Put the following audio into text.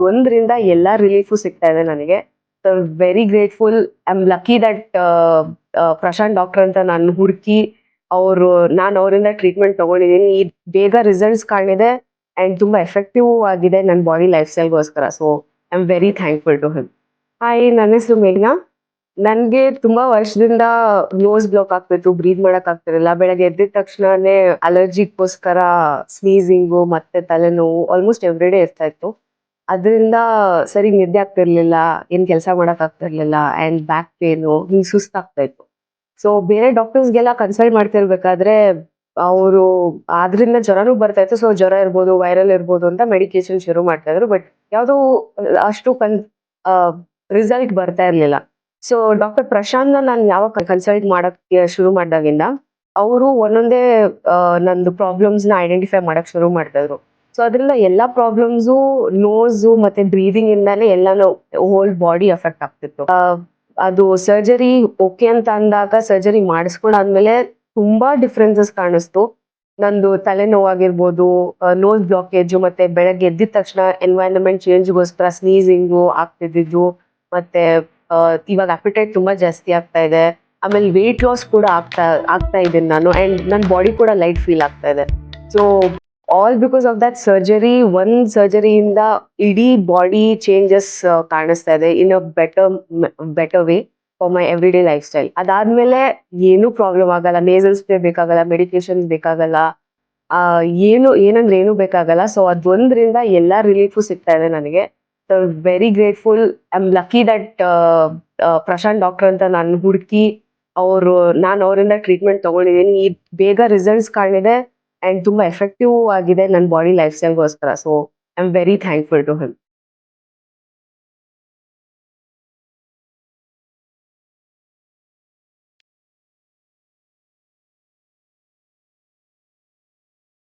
ಒಂದರಿಂದ ಎಲ್ಲಾ ರಿಲೀಫು ಸಿಗ್ತಾ ಇದೆ ನನಗೆ. So very grateful. I am lucky that Prashant doctor ಅಂತ ನಾನು ಹುಡುಕಿ ಅವರು ನಾನು ಅವರಿಂದ ಟ್ರೀಟ್ಮೆಂಟ್ ತಗೊಂಡಿದ್ದೀನಿ. ಬೇಗ ರಿಸಲ್ಟ್ಸ್ ಕಾಣಿದೆ ಅಂಡ್ ತುಂಬಾ ಎಫೆಕ್ಟಿವ್ ಆಗಿದೆ ನನ್ನ ಬಾಡಿ ಲೈಫ್ ಸ್ಟೈಲ್‌ಗೋಸ್ಕರ. So I am very thankful to him. Hi, ನನ್ನ ಹೆಸರು ಮೇಘ್ನಾ. ನನ್ಗೆ ತುಂಬಾ ವರ್ಷದಿಂದ ನೋಸ್ ಬ್ಲಾಕ್ ಆಗ್ತಿತ್ತು, ಬ್ರೀತ್ ಮಾಡಕ್ ಆಗ್ತಿರ್ಲಿಲ್ಲ. ಬೆಳಗ್ಗೆ ಎದ್ದಿದ ತಕ್ಷಣನೇ ಅಲರ್ಜಿಗೋಸ್ಕರ ಸ್ನೀಸಿಂಗು ಮತ್ತೆ ತಲೆನೋವು ಆಲ್ಮೋಸ್ಟ್ ಎವ್ರಿ ಡೇ ಇರ್ತಾ ಇತ್ತು. ಅದರಿಂದ ಸರಿ ನಿದ್ದೆ ಆಗ್ತಿರ್ಲಿಲ್ಲ, ಏನ್ ಕೆಲಸ ಮಾಡಕ್ ಆಗ್ತಿರ್ಲಿಲ್ಲ ಅಂಡ್ ಬ್ಯಾಕ್ ಪೇನು, ಹಿಂಗ್ ಸುಸ್ತಾಗ್ತಾ ಇತ್ತು. ಸೊ ಬೇರೆ ಡಾಕ್ಟರ್ಸ್ಗೆಲ್ಲ ಕನ್ಸಲ್ಟ್ ಮಾಡ್ತಿರ್ಬೇಕಾದ್ರೆ ಅವರು ಅದ್ರಿಂದ ಜ್ವರನೂ ಬರ್ತಾ ಇತ್ತು. ಸೊ ಜ್ವರ ಇರ್ಬೋದು, ವೈರಲ್ ಇರ್ಬೋದು ಅಂತ ಮೆಡಿಕೇಶನ್ ಶುರು ಮಾಡ್ತಾ ಇದ್ರು. ಬಟ್ ಯಾವ್ದು ಅಷ್ಟು ರಿಸಲ್ಟ್ ಬರ್ತಾ ಇರ್ಲಿಲ್ಲ. ಸೊ ಡಾಕ್ಟರ್ ಪ್ರಶಾಂತ್‌ನ ನಾನು ಯಾವಾಗ ಕನ್ಸಲ್ಟ್ ಮಾಡಕ್ಕೆ ಶುರು ಮಾಡ್ದಾಗಿಂದ, ಅವರು ಒಂದೊಂದೇ ನಂದು ಪ್ರಾಬ್ಲಮ್ಸ್‌ನ ಐಡೆಂಟಿಫೈ ಮಾಡಕ್ ಶುರು ಮಾಡ್ತಾ ಇದ್ರು. ಸೊ ಅದ್ರಿಂದ ಎಲ್ಲಾ ಪ್ರಾಬ್ಲಮ್ಸು ನೋಸು ಮತ್ತೆ ಬ್ರೀದಿಂಗ್ ಇಂದಾನೆ ಎಲ್ಲಾನು ಹೋಲ್ ಬಾಡಿ ಎಫೆಕ್ಟ್ ಆಗ್ತಿತ್ತು. ಅದು ಸರ್ಜರಿ ಓಕೆ ಅಂತ ಅಂದಾಗ ಸರ್ಜರಿ ಮಾಡಿಸ್ಕೊಂಡಾದ್ಮೇಲೆ ತುಂಬಾ ಡಿಫರೆನ್ಸಸ್ ಕಾಣಿಸ್ತು. ನಂದು ತಲೆನೋವಾಗಿರ್ಬೋದು, ನೋಸ್ ಬ್ಲಾಕೇಜು ಮತ್ತೆ ಬೆಳಗ್ಗೆ ಎದ್ದಿದ ತಕ್ಷಣ ಎನ್ವೈರನ್ಮೆಂಟ್ ಚೇಂಜ್‌ಗೋಸ್ಕರ ಸ್ನೀಸಿಂಗು ಆಗ್ತಿದ್ದಿದ್ದು, ಮತ್ತೆ ಇವಾಗ ಅಪೆಟೈಟ್ ತುಂಬಾ ಜಾಸ್ತಿ ಆಗ್ತಾ ಇದೆ. ಆಮೇಲೆ ವೆಯ್ಟ್ ಲಾಸ್ ಕೂಡ ಆಗ್ತಾ ಇದ್ದೀನಿ ನಾನು ಅಂಡ್ ನನ್ನ ಬಾಡಿ ಕೂಡ ಲೈಟ್ ಫೀಲ್ ಆಗ್ತಾ ಇದೆ. So all because of that surgery. ಒಂದ್ ಸರ್ಜರಿಯಿಂದ ಇಡೀ ಬಾಡಿ ಚೇಂಜಸ್ ಕಾಣಿಸ್ತಾ ಇದೆ in a better way for my every day life style. ಅದಾದ್ಮೇಲೆ ಏನೂ ಪ್ರಾಬ್ಲಮ್ ಆಗಲ್ಲ. ನೇಸಲ್ ಸ್ಪ್ರೇ ಬೇಕಾಗಲ್ಲ, ಮೆಡಿಕೇಶನ್ ಬೇಕಾಗಲ್ಲ, ಏನಂದ್ರೆ ಏನೂ ಬೇಕಾಗಲ್ಲ. ಸೊ ಅದೊಂದ್ರಿಂದ ಎಲ್ಲಾ ರಿಲೀಫು ಸಿಗ್ತಾ ಇದೆ ನನಗೆ. So very grateful. I am lucky that Prashant doctor ಅಂತ ನಾನು ಹುಡುಕಿ ನಾನು ಅವರಿಂದ ಟ್ರೀಟ್ಮೆಂಟ್ ತಗೊಂಡಿದ್ದೀನಿ. ಬೇಗ ರಿಸಲ್ಟ್ಸ್ ಕಾಣಿದೆ ಅಂಡ್ ತುಂಬಾ ಎಫೆಕ್ಟಿವ್ ಆಗಿದೆ ನನ್ನ ಬಾಡಿ ಲೈಫ್ ಸ್ಟೈಲ್‌ಗೋಸ್ಕರ. So I am very thankful to him.